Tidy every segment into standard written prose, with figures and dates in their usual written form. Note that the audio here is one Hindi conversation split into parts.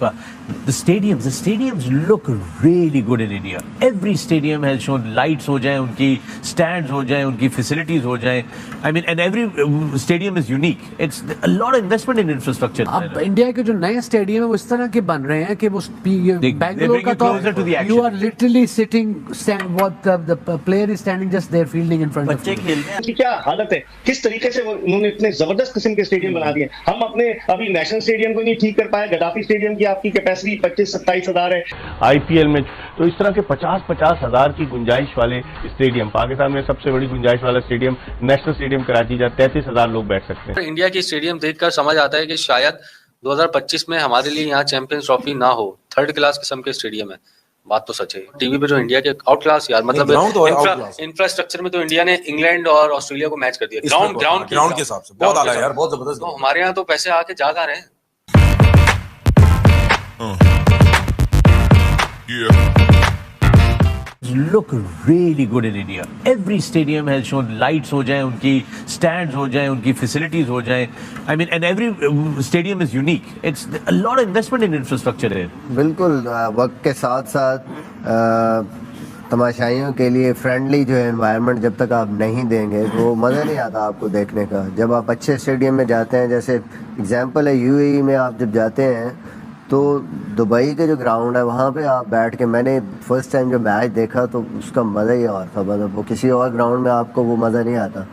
उसका the stadiums look really good in India. Every stadium has shown lights हो जाए, उनकी stands हो जाए, उनकी facilities हो जाए. I mean, and every stadium is unique. It's a lot of investment in infrastructure. अब इंडिया के जो नए स्टेडियम है वो इस तरह के बन रहे हैं कि वो बैंगलोर का तो you are literally sitting what the player is standing just there fielding in front of you. की क्या हालत है, किस तरीके से उन्होंने इतने जबरदस्त किस्म के स्टेडियम बना दिए. हम अपने अभी नेशनल स्टेडियम को नहीं ठीक कर पाए. गद्दाफी स्टेडियम की आपकी कैपेसिटी 25-27 हजार है. आईपीएल में तो इस तरह के 50-50 हजार की गुंजाइश वाले स्टेडियम, पाकिस्तान में सबसे बड़ी गुंजाइश वाला स्टेडियम नेशनल स्टेडियम कराची जा 33,000 लोग बैठ सकते हैं. इंडिया की स्टेडियम देखकर समझ आता है कि शायद 2025 में हमारे लिए यहाँ चैंपियंस ट्रॉफी ना हो. थर्ड क्लास किस्म के स्टेडियम है. बात तो सच है. टीवी पे जो इंडिया के आउट क्लास यार, मतलब इंफ्रास्ट्रक्चर में तो इंडिया ने इंग्लैंड और ऑस्ट्रेलिया को मैच कर दिया. ग्राउंड के हिसाब से बहुत आला यार, बहुत जबरदस्त. तो हमारे यहाँ तो पैसे आके जागा रहे हैं. Look really good in India. Every stadium has shown lights हो जाए, उनकी stands हो जाए, उनकी facilities हो जाए. I mean, and every stadium is unique. It's a lot of investment in infrastructure there. बिल्कुल वक्त के साथ साथ तमाशाइयों के लिए फ्रेंडली जो है एनवायरनमेंट जब तक आप नहीं देंगे तो मज़ा नहीं आता आपको देखने का. जब आप अच्छे स्टेडियम में जाते हैं, जैसे एग्जांपल है यूएई में आप जब जाते हैं तो दुबई के जो ग्राउंड है वहाँ पे आप बैठ के, मैंने फर्स्ट टाइम जो मैच देखा तो उसका मज़ा ही और था. मतलब वो किसी और ग्राउंड में आपको वो मज़ा नहीं आता.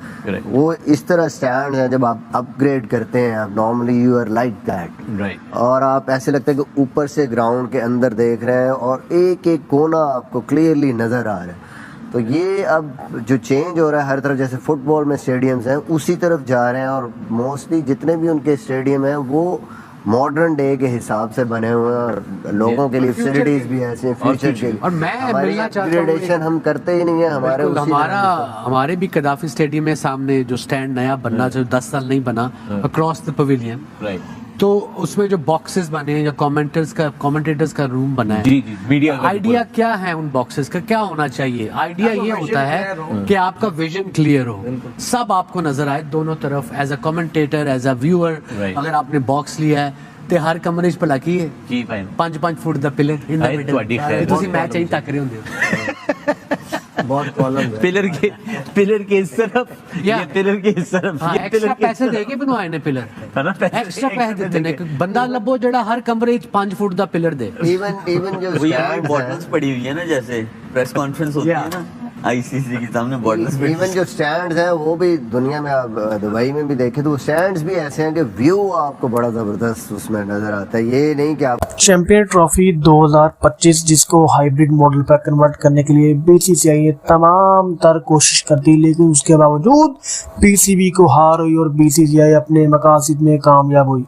वो इस तरह स्टैंड है जब आप अपग्रेड करते हैं, आप normally you are like that, और आप ऐसे लगता है कि ऊपर से ग्राउंड के अंदर देख रहे हैं और एक एक कोना आपको क्लियरली नज़र आ रहा है. तो ये अब जो चेंज हो रहा है हर तरफ, जैसे फुटबॉल में स्टेडियम्स हैं उसी तरफ जा रहे हैं. और मोस्टली जितने भी उनके स्टेडियम हैं वो मॉडर्न डे के हिसाब से बने हुए हैं और लोगों के लिए फैसिलिटीज भी ऐसे हैं फ्यूचर के लिए. और मैं मिलना चाहता हूं, हम करते ही नहीं है. हमारे भी गद्दाफी स्टेडियम में सामने जो स्टैंड नया बनना चाहिए, 10 साल नहीं बना, अक्रॉस द पवेलियन, तो उसमें जो बॉक्सेस बने हैं, जो कमेंटेटर्स का रूम बना है, मीडिया आइडिया क्या है उन बॉक्सेस का, क्या होना चाहिए? आइडिया ये होता है कि आपका विजन क्लियर हो, सब आपको नजर आए दोनों तरफ. As a commentator, as a viewer, अगर आपने बॉक्स लिया है तो हर कमरे 'ਚ ਭਲਾ ਕੀ ਹੈ 5 ਫੁੱਟ ਦਾ ਪਿਲਰ ਇਨ ਦਾ ਮਿਡਲ. ਤੁਸੀਂ ਮੈਚ ਹੀ ਤੱਕ ਰਹੇ ਹੁੰਦੇ ਹੋ. बहुत कॉलम है. पिलर के इस तरफ, ये पिलर के इस तरफ, ये एक्स्ट्रा पैसे देके बनवाए ने पिलर, है ना? एक्स्ट्रा पैसे देते ने. बंदा लभो जेड़ा हर कमरे 'ਚ 5 फुट दा पिलर दे. इवन जो बॉटल्स पड़ी हुई है ना, जैसे प्रेस कॉन्फ्रेंस होती है ना आईसीसी के सामने बॉटल्स. इवन जो स्टैंड्स हैं वो भी दुनिया में, आप दुबई में भी देखें तो स्टैंड्स भी ऐसे हैं कि व्यू आपको बड़ा जबरदस्त उसमें नजर आता है. ये नहीं कि आप चैंपियन ट्रॉफी 2025 जिसको हाइब्रिड मॉडल पर कन्वर्ट करने के लिए बीसीसीआई ने तमाम तर कोशिश कर दी, लेकिन उसके बावजूद पीसीबी को हार हुई और बीसीसीआई अपने मकासद में कामयाब हुई.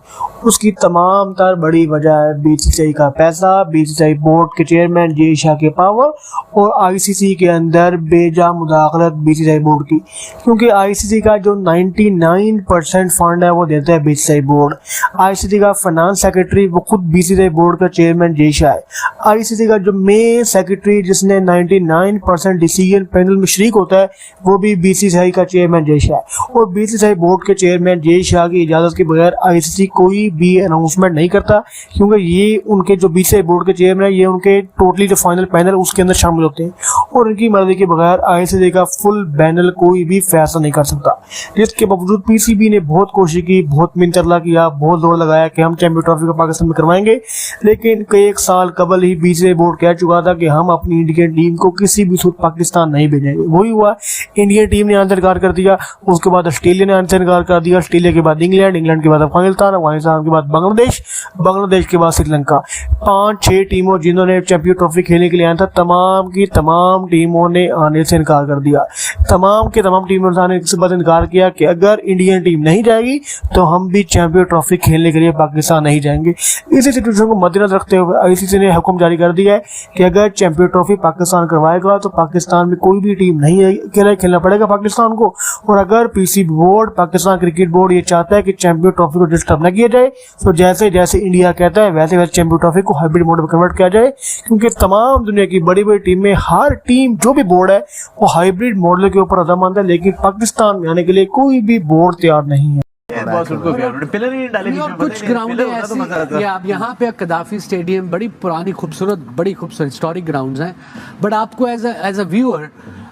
उसकी तमाम तर बड़ी वजह है बीसीसीआई का पैसा, बीसीसीआई बोर्ड के चेयरमैन जय शाह के पावर और आईसीसी के अंदर बेजा मुदाखलत बीसीसीआई बोर्ड की. क्योंकि आईसीसी का जो 99% फंड है वो देता है बीसीसीआई बोर्ड. आईसीसी का फाइनेंस सेक्रेटरी वो खुद बीसीसीआई बोर्ड का चेयरमैन जय शाह है. आईसीसी का जो मेन सेक्रेटरी जिसने 99% डिसीजन पैनल में शरीक होता है वो भी बीसीसीआई का चेयरमैन जय शाह है. और बीसीसीआई बोर्ड के चेयरमैन जय शाह की इजाजत के बगैर आईसीसी कोई भी अनाउंसमेंट नहीं करता, क्योंकि ये उनके जो बीसीसीआई बोर्ड के चेयरमैन है ये उनके टोटली जो फाइनल पैनल उसके अंदर शामिल होते हैं और उनकी मर्जी के बगैर आईसीसी का फुल पैनल कोई भी फैसला नहीं कर सकता. जिसके बावजूद पीसीबी ने बहुत कोशिश की, बहुत मिनतरला किया, बहुत जोर लगाया कि हम चैंपियन ट्रॉफी को पाकिस्तान में करवाएंगे, लेकिन कई एक साल कबल ही बीसीसीआई बोर्ड कह चुका था कि हम अपनी इंडियन टीम को किसी भी सूरत पाकिस्तान नहीं भेजेंगे. वही हुआ, इंडियन टीम ने आंसर इनकार कर दिया, उसके बाद ऑस्ट्रेलिया ने आंसर इनकार कर दिया, ऑस्ट्रेलिया के बाद इंग्लैंड के बाद अफगानिस्तान के बाद बांग्लादेश के बाद श्रीलंका. 5-6 टीमों जिन्होंने चैंपियन ट्रॉफी खेलने के लिए आया था, तमाम की तमाम टीमों ने आने से इनकार कर दिया. तमाम के तमाम टीमों ने इस बात इनकार किया कि अगर इंडियन टीम नहीं जाएगी तो हम भी चैंपियन ट्रॉफी खेलने के लिए पाकिस्तान नहीं जाएंगे. इसी सिचुएशन को मद्देनजर रखते हुए आईसीसी ने हुक्म जारी कर दिया है कि अगर चैंपियन ट्रॉफी पाकिस्तान करवाएगा तो पाकिस्तान में कोई भी टीम नहीं है, अकेला खेलना पड़ेगा पाकिस्तान को. और अगर PCB board, Pakistan cricket board ये चाहता है कि चैंपियन ट्रॉफी को डिस्टर्ब न किया जाए तो जैसे जैसे इंडिया कहता है वैसे वैसे चैंपियन ट्रॉफी को हाइब्रिड मोड में कन्वर्ट किया जाए. क्योंकि तमाम दुनिया की बड़ी बड़ी टीम में हर टीम जो भी बोर्ड है वो हाइब्रिड मॉडल के ऊपर रजामंद है, लेकिन पाकिस्तान में आने के लिए कोई भी बोर्ड तैयार नहीं है. बॉस उनको क्या पिलर ही नहीं डाले बीच में, कुछ ग्राउंड ऐसे आप यहाँ पे कदाफी स्टेडियम बड़ी पुरानी बड़ी खूबसूरत हिस्टोरिक ग्राउंड्स हैं, बट आपको एज अ व्यूअर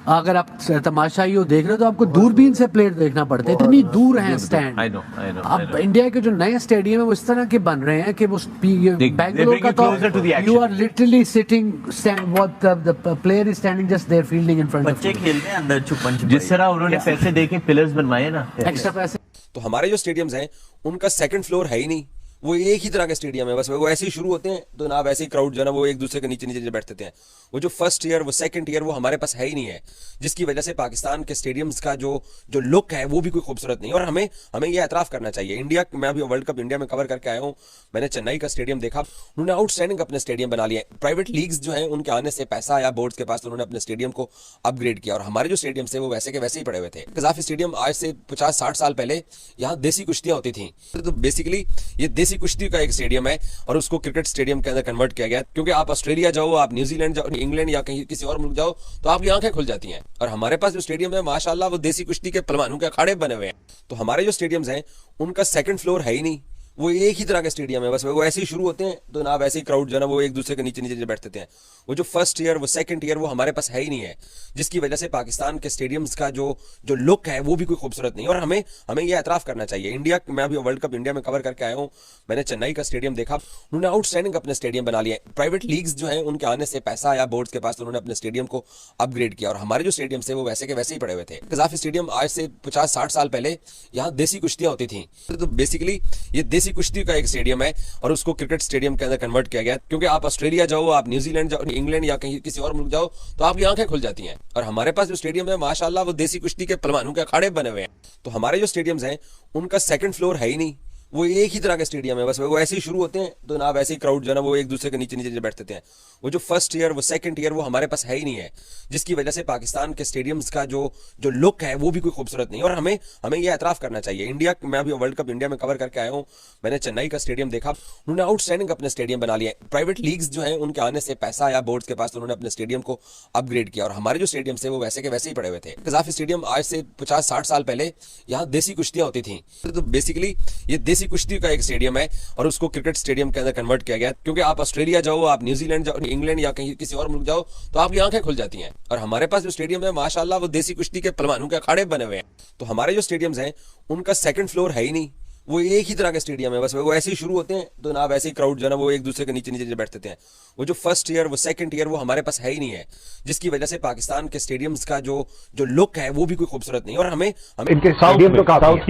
अगर आप तमाशाई हो देख रहे हो तो आपको दूरबीन से प्लेयर देखना पड़ता है, इतनी दूर हैं स्टैंड। अब इंडिया के जो नए स्टेडियम है वो इस तरह के बन रहे हैं कि वो बैंगलोर का तो you are literally sitting what the player is standing just there fielding in front of, बच्चे खेलते हैं अंदर छुपन छुपाई। जिस तरह उन्होंने पैसे देके पिलर्स बनवाए ना, एक्स्ट्रा पैसे। तो हमारे जो स्टेडियम्स हैं उनका सेकंड फ्लोर है ही नहीं, वो एक ही तरह के स्टेडियम है, बस वो ऐसे ही शुरू होते हैं तो ना वैसे ही क्राउड जो है ना वो एक दूसरे के नीचे नीचे बैठते हैं। वो जो फर्स्ट ईयर वो सेकंड ईयर वो हमारे पास है ही नहीं है, जिसकी वजह से पाकिस्तान के स्टेडियम्स का जो लुक है वो भी कोई खूबसूरत नहीं है। और हमें ये एतराफ़ करना चाहिए। इंडिया, मैं अभी वर्ल्ड कप इंडिया में कवर करके आया हूँ, मैंने चेन्नई का स्टेडियम देखा, उन्होंने आउटस्टैंडिंग अपने स्टेडियम बना लिए। प्राइवेट लीग्स जो है उनके आने से पैसा आया बोर्ड्स के पास, तो उन्होंने अपने स्टेडियम को अपग्रेड किया और हमारे जो स्टेडियम थे वो वैसे के वैसे ही पड़े हुए थे। कज़ाफी स्टेडियम आज से 50-60 साल पहले यहाँ देसी कुश्तियां होती थी, तो बेसिकली ये देसी कुश्ती का एक स्टेडियम है और उसको क्रिकेट स्टेडियम के अंदर कन्वर्ट किया गया। क्योंकि आप ऑस्ट्रेलिया जाओ, आप न्यूजीलैंड जाओ, इंग्लैंड या कहीं किसी और मुल्क जाओ तो आपकी आंखें खुल जाती हैं। और हमारे पास जो स्टेडियम है माशाल्लाह वो देसी कुश्ती के पहलवानों के अखाड़े बने हुए हैं। तो हमारे जो स्टेडियम्स हैं उनका सेकंड फ्लोर है ही नहीं, वो एक ही तरह के स्टेडियम है, बस वो ऐसे ही शुरू होते हैं तो ना वैसे ही क्राउड जो है ना वो एक दूसरे के नीचे नीचे बैठते हैं। वो जो फर्स्ट ईयर वो सेकंड ईयर वो हमारे पास है ही नहीं है, जिसकी वजह से पाकिस्तान के स्टेडियम्स का जो लुक है वो भी कोई खूबसूरत नहीं है। और हमें ये एतराफ़ करना चाहिए। इंडिया, मैं अभी वर्ल्ड कप इंडिया में कवर करके आया हूँ, मैंने चेन्नई का स्टेडियम देखा, उन्होंने आउटस्टैंडिंग अपने स्टेडियम बना लिए। प्राइवेट लीग्स जो है उनके आने से पैसा आया बोर्ड्स के पास, तो उन्होंने अपने स्टेडियम को अपग्रेड किया और हमारे जो स्टेडियम थे वो वैसे के वैसे ही पड़े हुए थे। कज़ाफी स्टेडियम आज से 50-60 साल पहले यहाँ देसी कुश्तियां होती थी, तो बेसिकली ये देसी कुश्ती का एक स्टेडियम है और उसको क्रिकेट स्टेडियम के अंदर कन्वर्ट किया गया। क्योंकि आप ऑस्ट्रेलिया जाओ, आप न्यूजीलैंड जाओ, इंग्लैंड या कहीं किसी और मुल्क जाओ तो आपकी आंखें खुल जाती हैं। और हमारे पास जो स्टेडियम है माशाल्लाह वो देसी कुश्ती के पहलवानों के अखाड़े बने हुए हैं। तो हमारे जो स्टेडियम्स हैं उनका सेकंड फ्लोर है ही नहीं, वो एक ही तरह के स्टेडियम है, बस वो ऐसे ही शुरू होते हैं तो ना वैसे ही क्राउड जो है ना वो एक दूसरे के नीचे नीचे बैठते हैं। वो जो फर्स्ट ईयर वो सेकंड ईयर वो हमारे पास है ही नहीं है, जिसकी वजह से पाकिस्तान के स्टेडियम्स का जो लुक है वो भी कोई खूबसूरत नहीं है। और हमें ये एतराफ़ करना चाहिए। इंडिया, मैं अभी वर्ल्ड कप इंडिया में कवर करके आया हूँ, मैंने चेन्नई का स्टेडियम देखा, उन्होंने आउटस्टैंडिंग अपने स्टेडियम बना लिए। प्राइवेट लीग्स जो है उनके आने से पैसा आया बोर्ड्स के पास, तो उन्होंने अपने स्टेडियम को अपग्रेड किया और हमारे जो स्टेडियम थे वो वैसे के वैसे ही पड़े हुए थे। कज़ाफी स्टेडियम आज से 50-60 साल पहले यहाँ देसी कुश्तियां होती थी, तो बेसिकली ये देसी कुश्ती का एक स्टेडियम है और उसको क्रिकेट स्टेडियम के अंदर कन्वर्ट किया गया। क्योंकि आप ऑस्ट्रेलिया जाओ, आप न्यूजीलैंड जाओ, इंग्लैंड या कहीं किसी और मुल्क जाओ तो आपकी आंखें खुल जाती हैं। और हमारे पास जो स्टेडियम है माशाल्लाह वो देसी कुश्ती के पहलवानों के अखाड़े बने हुए हैं। तो हमारे जो स्टेडियम्स हैं उनका सेकंड फ्लोर है ही नहीं, वो एक ही तरह के स्टेडियम है, बस वो ऐसे ही शुरू होते हैं तो ना वैसे ही क्राउड जो है ना वो एक दूसरे के नीचे नीचे बैठते हैं। वो जो फर्स्ट ईयर वो सेकंड ईयर वो हमारे पास है ही नहीं है, जिसकी वजह से पाकिस्तान के स्टेडियम्स का जो लुक है वो भी कोई खूबसूरत नहीं है। और हमें इनके स्टेडियम तो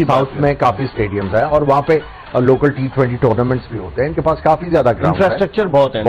साउथ में काफी स्टेडियम्स हैं और वहाँ पे लोकल T20 टूर्नामेंट्स भी होते हैं। इनके पास काफी ज्यादा ग्राउंड है, इंफ्रास्ट्रक्चर बहुत है।